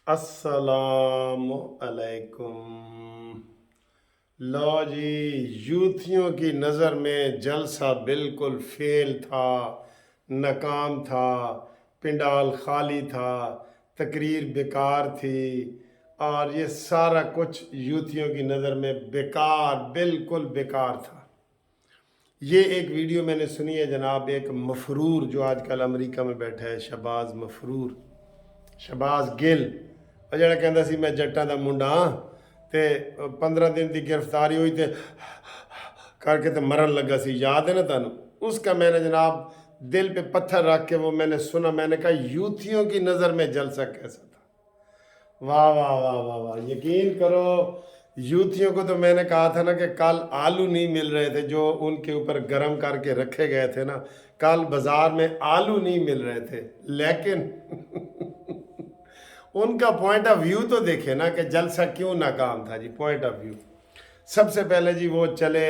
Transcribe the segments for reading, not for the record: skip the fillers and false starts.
अस्सलाम अलैकुम। लो जी, यूथियों की नज़र में जलसा बिल्कुल फेल था, नाकाम था, पिंडाल खाली था, तकरीर बेकार थी और ये सारा कुछ यूथियों की नज़र में बेकार, बिल्कुल बेकार था। ये एक वीडियो मैंने सुनी है जनाब, एक मफरूर जो आजकल अमेरिका में बैठा है, शहबाज मफरूर, शहबाज गिल, ਉਹ ਜਿਹੜਾ ਕਹਿੰਦਾ ਸੀ ਮੈਂ ਜੱਟਾਂ ਦਾ ਮੁੰਡਾ ਹਾਂ ਤੇ 15 दिन ਦੀ गिरफ्तारी हुई थे करके तो मरन लगा सी, याद है ना तुहानू? उसका मैंने जनाब दिल पे पत्थर रख के वो मैंने सुना, मैंने कहा यूथियों की नज़र में जलसा कैसा था। वाह वाह वाह वाह वाह, यकीन करो यूथियों को तो मैंने कहा था ना कि कल आलू नहीं मिल रहे थे जो उनके ऊपर गर्म करके रखे गए थे ना, कल बाजार में आलू नहीं मिल रहे थे, लेकिन उनका पॉइंट ऑफ व्यू तो देखे ना कि जलसा क्यों नाकाम था जी। पॉइंट ऑफ व्यू सबसे पहले जी वो चले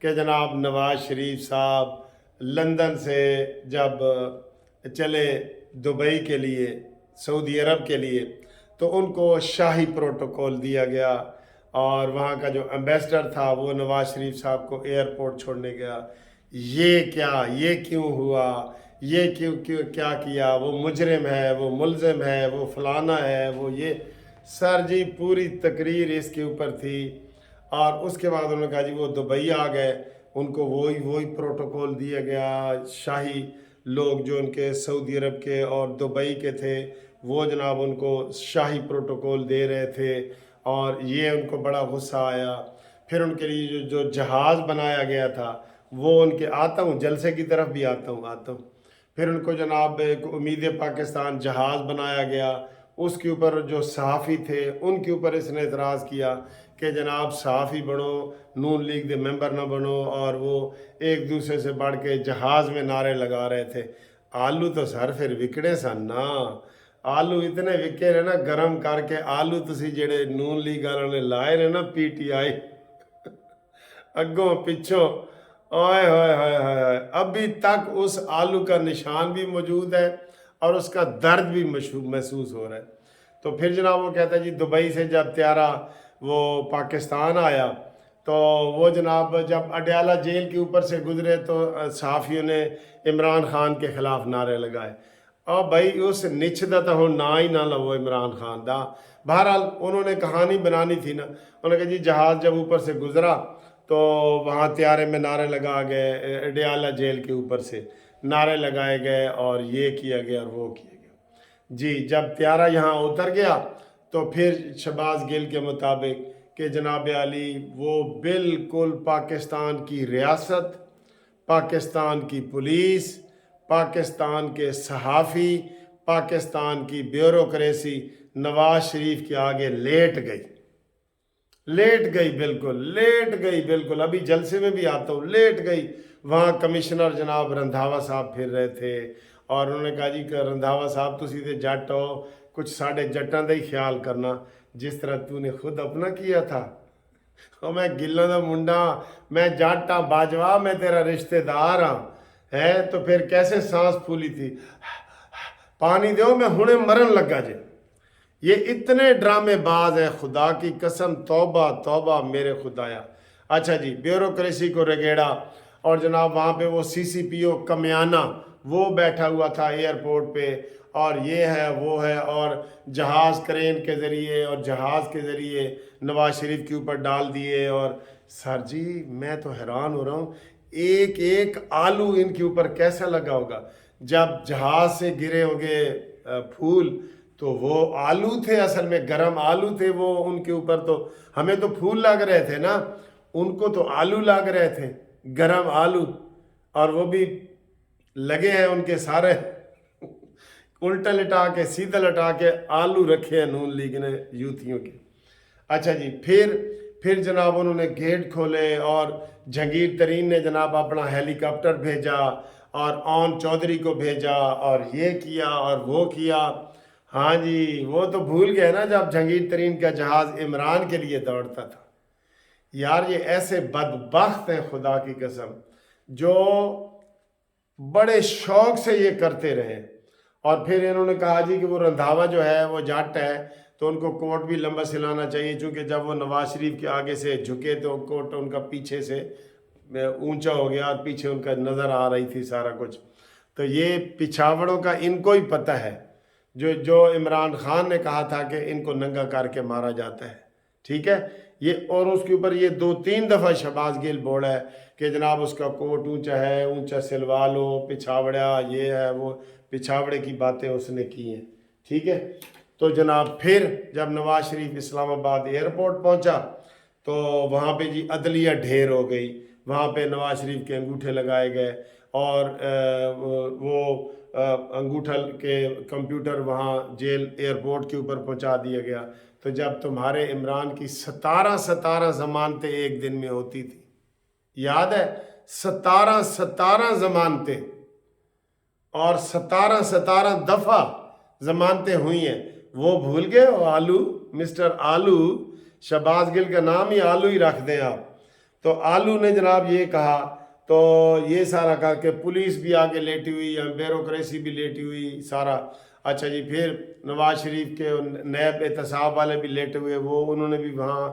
कि जनाब नवाज शरीफ साहब लंदन से जब चले दुबई के लिए, सऊदी अरब के लिए, तो उनको शाही प्रोटोकॉल दिया गया और वहाँ का जो एम्बेसडर था वो नवाज शरीफ साहब को एयरपोर्ट छोड़ने गया। ये क्या, ये क्यों हुआ, ये क्यों क्यों क्या किया, वो मुजरिम है, वो मुलजिम है, वो फलाना है, वो ये, सर जी पूरी तकरीर इसके ऊपर थी। और उसके बाद उन्होंने कहा जी वो दुबई आ गए, उनको वही वही प्रोटोकॉल दिया गया। शाही लोग जो उनके सऊदी अरब के और दुबई के थे वो जनाब उनको शाही प्रोटोकॉल दे रहे थे और ये उनको बड़ा गुस्सा आया। फिर उनके लिए जो जहाज़ बनाया गया था वो उनके, आता हूँ जलसे की तरफ भी आता हूँ। फिर उनको जनाब एक उम्मीद पाकिस्तान जहाज़ बनाया गया, उसके ऊपर जो सहाफ़ी थे उनके ऊपर इसने एतराज़ किया कि जनाब सहाफ़ी बनो, नून लीग के मेंबर ना बनो, और वो एक दूसरे से बढ़ के जहाज़ में नारे लगा रहे थे। आलू तो सर फिर विकड़े सन ना, आलू इतने विके ने ना गर्म करके आलू तुसी जेड़े नून लीग वालों ने लाए ने ना, PTI अगों पिछों, ओए होए होए होए, अभी तक उस आलू का निशान भी मौजूद है और उसका दर्द भी महसूस हो रहा है। तो फिर जनाब वो कहता है जी दुबई से जब त्यारा वो पाकिस्तान आया तो वो जनाब जब अडयाला जेल के ऊपर से गुजरे तो सहाफ़ियों ने इमरान खान के ख़िलाफ़ नारे लगाए। और भाई उस निच का तो हम ना ही ना लवो इमरान खान का। बहरहाल उन्होंने कहानी बनानी थी ना, उन्होंने कहा जी जहाज़ जब ऊपर से गुजरा तो वहाँ त्यारे में नारे लगा गए, अडयाला जेल के ऊपर से नारे लगाए गए और ये किया गया और वो किया गया जी। जब त्यारा यहाँ उतर गया तो फिर शहबाज गिल के मुताबिक कि जनाब अली वो बिल्कुल पाकिस्तान की रियासत, पाकिस्तान की पुलिस, पाकिस्तान के सहाफ़ी, पाकिस्तान की ब्यूरोक्रेसी नवाज शरीफ के आगे लेट गई, लेट गई, बिल्कुल लेट गई, बिल्कुल। अभी जलसे में भी आता हूँ, लेट गई। वहाँ कमिश्नर जनाब रंधावा साहब फिर रहे थे और उन्होंने कहा जी कि रंधावा साहब तुसी ते जट हो, कुछ साढ़े जट्टां का ही ख्याल करना जिस तरह तूने खुद अपना किया था। और मैं गिल्लों का मुंडा, मैं जट हाँ बाजवा, मैं तेरा रिश्तेदार हाँ, है तो फिर कैसे सांस फूली थी, पानी दो मैं हुणे मरन लगा जे। ये इतने ड्रामेबाज है, खुदा की कसम, तौबा तौबा मेरे खुदाया। अच्छा जी, ब्यूरोक्रेसी को रगेड़ा और जनाब वहाँ पे वो CCPO कमियाना वो बैठा हुआ था एयरपोर्ट पे, और ये है वो है, और जहाज़ क्रेन के ज़रिए और जहाज़ के ज़रिए नवाज शरीफ के ऊपर डाल दिए। और सर जी मैं तो हैरान हो रहा हूँ, एक एक आलू इनके ऊपर कैसा लगा होगा। जब जहाज़ से गिरे होंगे फूल तो वो आलू थे, असल में गर्म आलू थे वो उनके ऊपर। तो हमें तो फूल लग रहे थे ना, उनको तो आलू लग रहे थे, गर्म आलू, और वो भी लगे हैं उनके सारे उल्टा लटा के सीधा लटा के आलू रखे हैं नून लीग ने यूथियों के। अच्छा जी, फिर जनाब उन्होंने गेट खोले और जहांगीर तरीन ने जनाब अपना हेलीकॉप्टर भेजा और ऑन चौधरी को भेजा और ये किया और वो किया। हाँ जी, वो तो भूल गए ना जब जहांगीर तरीन का जहाज़ इमरान के लिए दौड़ता था। यार ये ऐसे बदबख्त हैं खुदा की कसम, जो बड़े शौक से ये करते रहे। और फिर इन्होंने कहा जी कि वो रंधावा जो है वो जट है تو ان کو کوٹ بھی لمبا سلانا چاہیے، چونکہ جب وہ نواز شریف کے آگے سے جھکے تو کوٹ ان کا پیچھے سے اونچا ہو گیا اور پیچھے ان کا نظر آ رہی تھی سارا کچھ۔ تو یہ پچھاوڑوں کا ان کو ہی پتہ ہے، جو عمران خان نے کہا تھا کہ ان کو ننگا کر کے مارا جاتا ہے، ٹھیک ہے یہ، اور اس کے اوپر یہ 2-3 دفعہ شہباز گل بولا ہے کہ جناب اس کا کوٹ اونچا ہے، اونچا سلوا لو، پچھاوڑا یہ ہے وہ، پچھاوڑے کی باتیں اس نے کی ہیں، ٹھیک ہے۔ تو جناب پھر جب نواز شریف اسلام آباد ایئرپورٹ پہنچا تو وہاں پہ جی عدلیہ ڈھیر ہو گئی، وہاں پہ نواز شریف کے انگوٹھے لگائے گئے اور وہ انگوٹھا کے کمپیوٹر وہاں جیل ایئرپورٹ کے اوپر پہنچا دیا گیا۔ تو جب تمہارے عمران کی 17 ضمانتیں ایک دن میں ہوتی تھی، یاد ہے 17 ضمانتیں، اور 17 دفعہ ضمانتیں ہوئی ہیں، وہ بھول گئے ہو؟ آلو، مسٹر آلو، شہباز گل کا نام ہی آلو ہی رکھ دیں آپ۔ تو آلو نے جناب یہ کہا، تو یہ سارا کہا کہ پولیس بھی آگے لیٹی ہوئی، بیوروکریسی بھی لیٹی ہوئی سارا۔ اچھا جی، پھر نواز شریف کے نیب احتساب والے بھی لیٹے ہوئے، وہ انہوں نے بھی وہاں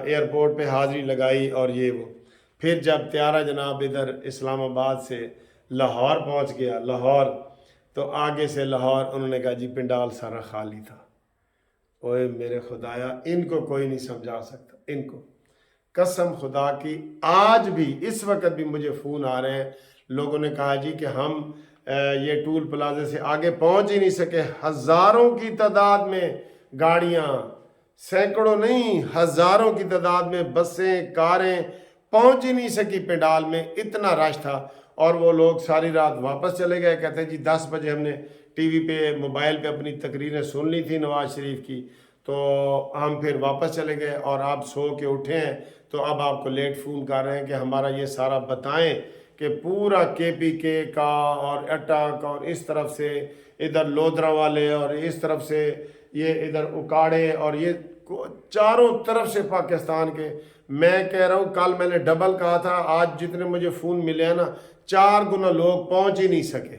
ایئرپورٹ پہ حاضری لگائی اور یہ وہ۔ پھر جب طیارہ جناب ادھر اسلام آباد سے لاہور پہنچ گیا، لاہور، تو آگے سے لاہور انہوں نے کہا جی پنڈال سارا خالی تھا۔ اوے میرے خدایا، ان کو کوئی نہیں سمجھا سکتا، ان کو قسم خدا کی آج بھی اس وقت بھی مجھے فون آ رہے ہیں، لوگوں نے کہا جی کہ ہم یہ ٹول پلازے سے آگے پہنچ ہی نہیں سکے، ہزاروں کی تعداد میں گاڑیاں، سینکڑوں نہیں ہزاروں کی تعداد میں بسیں، کاریں پہنچ ہی نہیں سکی پنڈال میں، اتنا رش تھا۔ اور وہ لوگ ساری رات واپس چلے گئے، کہتے ہیں جی 10 بجے ہم نے ٹی وی پہ موبائل پہ اپنی تقریریں سن لی تھی نواز شریف کی، تو ہم پھر واپس چلے گئے اور آپ سو کے اٹھے ہیں، تو اب آپ کو لیٹ فون کر رہے ہیں کہ ہمارا یہ سارا بتائیں کہ پورا کے پی کے کا اور اٹک اور اس طرف سے ادھر لودھرا والے اور اس طرف سے یہ ادھر اکاڑے اور یہ چاروں طرف سے پاکستان کے، میں کہہ رہا ہوں کل میں نے ڈبل کہا تھا، آج جتنے مجھے فون ملے ہیں نا 4 گنا لوگ پہنچ ہی نہیں سکے،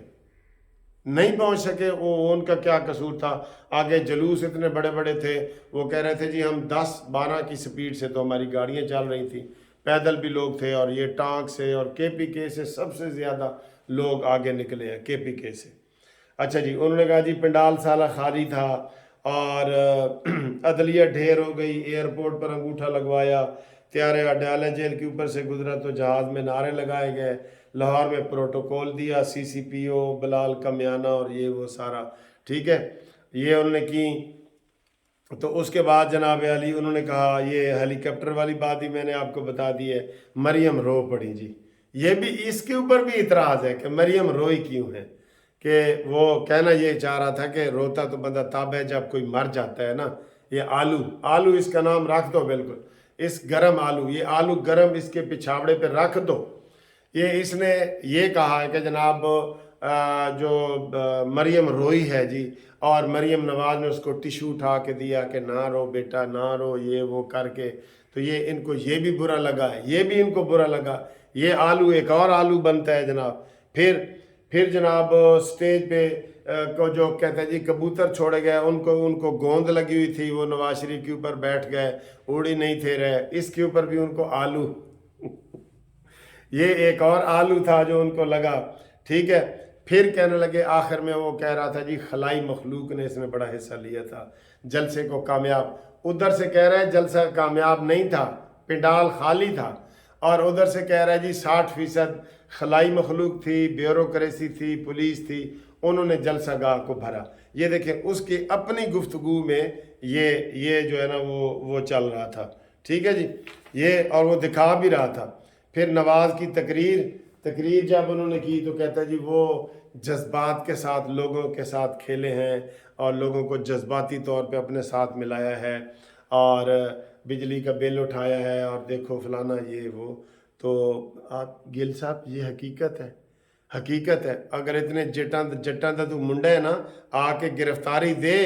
نہیں پہنچ سکے۔ وہ ان کا کیا قصور تھا؟ آگے جلوس اتنے بڑے بڑے تھے، وہ کہہ رہے تھے جی ہم 10-12 کی سپیڈ سے تو ہماری گاڑیاں چل رہی تھیں، پیدل بھی لوگ تھے، اور یہ ٹانک سے اور کے پی کے سے سب سے زیادہ لوگ آگے نکلے ہیں، کے پی کے سے۔ اچھا جی، انہوں نے کہا جی پنڈال سالہ خالی تھا اور عدلیہ ڈھیر ہو گئی، ایئرپورٹ پر انگوٹھا لگوایا، طیارے اڈیالہ جیل کے اوپر سے گزرا تو جہاز میں نعرے لگائے گئے، لاہور میں پروٹوکول دیا، سی سی پی او بلال کمیانہ اور یہ وہ سارا، ٹھیک ہے یہ انہوں نے کی۔ تو اس کے بعد جناب علی انہوں نے کہا، یہ ہیلی کاپٹر والی بات ہی میں نے آپ کو بتا دی ہے، مریم رو پڑی جی، یہ بھی اس کے اوپر بھی اعتراض ہے کہ مریم روئی کیوں ہے، کہ وہ کہنا یہ چاہ رہا تھا کہ روتا تو بندہ تب ہے جب کوئی مر جاتا ہے نا۔ یہ آلو اس کا نام رکھ دو، بالکل اس گرم آلو، یہ آلو گرم اس کے پچھاوڑے پہ رکھ دو۔ یہ اس نے یہ کہا ہے کہ جناب جو مریم روئی ہے جی، اور مریم نواز نے اس کو ٹیشو اٹھا کے دیا کہ نہ رو بیٹا نہ رو، یہ وہ کر کے، تو یہ ان کو یہ بھی برا لگا ہے، یہ بھی ان کو برا لگا۔ یہ آلو ایک اور آلو بنتا ہے جناب۔ پھر جناب سٹیج پہ کو جو کہتے ہیں جی کبوتر چھوڑے گئے، ان کو گوند لگی ہوئی تھی، وہ نواز شریف کے اوپر بیٹھ گئے، اڑی نہیں تھے رہے، اس کے اوپر بھی ان کو آلو یہ ایک اور آلو تھا جو ان کو لگا، ٹھیک ہے۔ پھر کہنے لگے آخر میں، وہ کہہ رہا تھا جی خلائی مخلوق نے اس میں بڑا حصہ لیا تھا جلسے کو کامیاب، ادھر سے کہہ رہے ہیں جلسہ کامیاب نہیں تھا، پنڈال خالی تھا، اور ادھر سے کہہ رہا ہے جی 60% خلائی مخلوق تھی، بیوروکریسی تھی، پولیس تھی، انہوں نے جلسہ گاہ کو بھرا۔ یہ دیکھیں اس کی اپنی گفتگو میں یہ جو ہے نا وہ چل رہا تھا، ٹھیک ہے جی، یہ اور وہ دکھا بھی رہا تھا۔ پھر نواز کی تقریر جب انہوں نے کی تو کہتا ہے جی وہ جذبات کے ساتھ لوگوں کے ساتھ کھیلے ہیں اور لوگوں کو جذباتی طور پہ اپنے ساتھ ملایا ہے اور بجلی کا بل اٹھایا ہے اور دیکھو فلانا یہ وہ۔ تو آپ گل صاحب یہ حقیقت ہے، اگر اتنے جٹاں دا تو منڈا ہے نا، آ کے گرفتاری دے،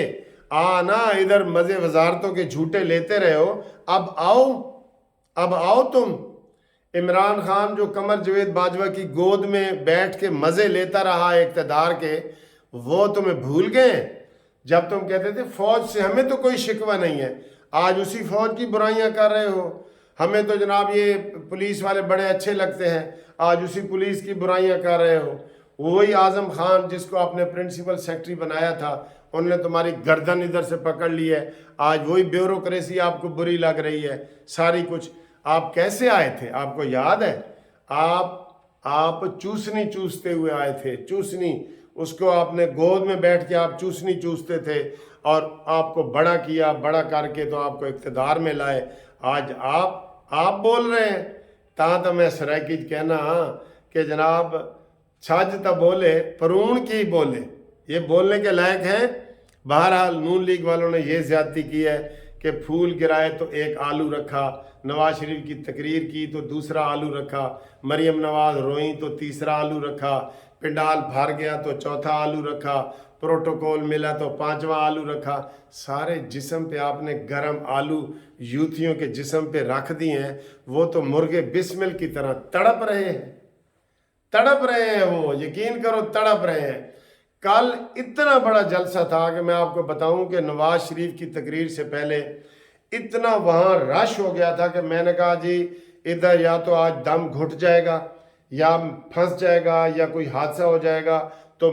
نا ادھر مزے وزارتوں کے جھوٹے لیتے رہے ہو، اب آؤ تم۔ عمران خان جو قمر جاوید باجوہ کی گود میں بیٹھ کے مزے لیتا رہا اقتدار کے، وہ تمہیں بھول گئے، जब तुम कहते थे फौज से हमें तो कोई शिकवा नहीं है, आज उसी फौज की बुराइयां कर रहे हो। हमें तो जनाब ये पुलिस वाले बड़े अच्छे लगते हैं, आज उसी पुलिस की बुराइयां कर रहे हो। वही आजम खान जिसको आपने प्रिंसिपल सेक्रेटरी बनाया था, उन्होंने तुम्हारी गर्दन इधर से पकड़ ली है, आज वही ब्यूरोक्रेसी आपको बुरी लग रही है सारी कुछ। आप कैसे आए थे, आपको याद है? आप चूसनी चूसते हुए आए थे, चूसनी, उसको आपने गोद में बैठ के आप चूसनी चूसते थे और आपको बड़ा किया, बड़ा करके तो आपको इक़्तिदार में लाए। आज आप बोल रहे हैं तां तो मैं सराकी कहना कि जनाब छज तो बोले परून की बोले, ये बोलने के लायक हैं। बहरहाल नून लीग वालों ने ये ज्यादती की है कि फूल गिराए तो एक आलू रखा, नवाज शरीफ की तकरीर की तो दूसरा आलू रखा, मरियम नवाज रोई तो तीसरा आलू रखा, पिंडाल भर गया तो चौथा आलू रखा, प्रोटोकॉल मिला तो पांचवा आलू रखा। सारे जिस्म पे आपने गरम आलू यूथियों के जिस्म पे रख दिए हैं, वो तो मुर्गे बिस्मिल की तरह तड़प रहे हैं, वो यकीन करो तड़प रहे हैं। कल इतना बड़ा जलसा था कि मैं आपको बताऊं कि नवाज शरीफ की तकरीर से पहले इतना वहाँ रश हो गया था कि मैंने कहा जी इधर या तो आज दम घुट जाएगा या फंस जाएगा या कोई हादसा हो जाएगा, तो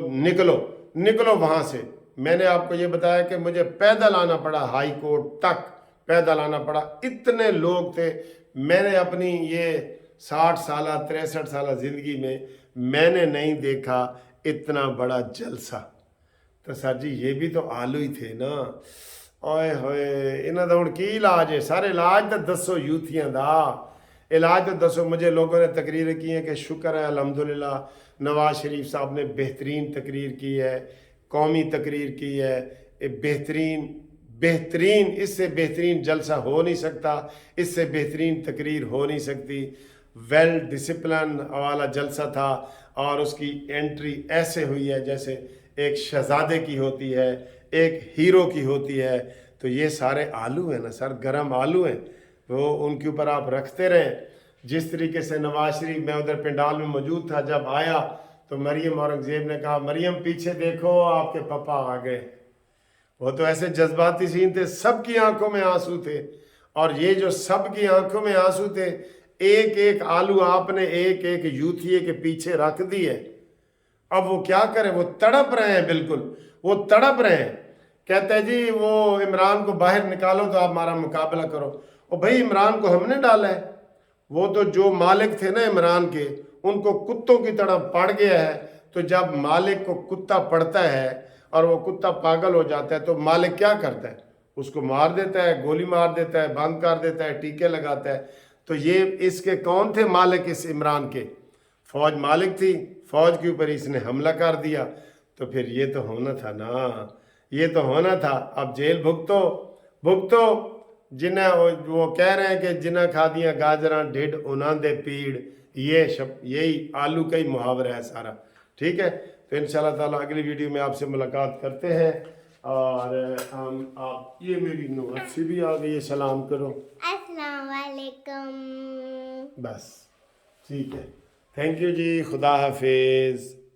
निकलो वहाँ से। मैंने आपको ये बताया कि मुझे पैदल आना पड़ा, हाई कोर्ट तक पैदल आना पड़ा, इतने लोग थे। मैंने अपनी ये 60 साल 63 साल ज़िंदगी में मैंने नहीं देखा इतना बड़ा जलसा। तो सर जी ये भी तो आलू ही थे ना। ओए होए, इन्हां दा हुण की इलाज है? सारे इलाज तो दसो यूथियां दा, इलाज तो दसो। मुझे लोगों ने तकरीर की है कि शुक्र है अल्हम्दुलिल्लाह नवाज शरीफ साहब ने बेहतरीन तकरीर की है, कौमी तकरीर की है, बेहतरीन, इससे बेहतरीन जलसा हो नहीं सकता, इससे बेहतरीन तकरीर हो नहीं सकती। वेल डिसिप्लिन वाला जलसा था और उसकी एंट्री ऐसे हुई है जैसे एक शहजादे की होती है, एक हीरो की होती है। तो ये सारे आलू हैं ना सर, गरम आलू हैं, वो उनके ऊपर आप रखते रहें। जिस तरीके से नवाज शरीफ, मैं उधर पंडाल में मौजूद था, जब आया तो मरियम औरंगज़ेब ने कहा मरियम पीछे देखो आपके पापा आ गए। वो तो ऐसे जज्बाती सीन थे, सबकी आंखों में आंसू थे। और ये जो सबकी आंखों में आंसू थे, एक एक आलू आपने एक एक यूथिये के पीछे रख दिए। अब वो क्या करे, वो तड़प रहे हैं, बिल्कुल वो तड़प रहे हैं। कहते हैं जी वो इमरान को बाहर निकालो तो आप हमारा मुकाबला करो। और भाई इमरान को हमने डाला है, वो तो जो मालिक थे ना इमरान के, उनको कुत्तों की तरह पड़ गया है। तो जब मालिक को कुत्ता पड़ता है और वो कुत्ता पागल हो जाता है तो मालिक क्या करता है? उसको मार देता है, गोली मार देता है, बंद कर देता है, टीके लगाता है। तो ये इसके कौन थे मालिक? इस इमरान के फौज मालिक थी, फौज के ऊपर इसने हमला कर दिया। तो फिर ये तो होना था ना, ये तो होना था। अब जेल भुगतो। जिन्हें वो कह रहे हैं कि जिन्हें खा दिया गाजरा ढिड उन्हां दे पीड़, यही आलू का ही मुहावरा है सारा। ठीक है, तो इंशाल्लाह ताला अगली वीडियो में आपसे मुलाकात करते हैं। और आप ये मेरी नौहत भी आ गई है, सलाम करो। अस्सलाम वालेकुम। बस ठीक है, थैंक यू जी, खुदा हाफिज।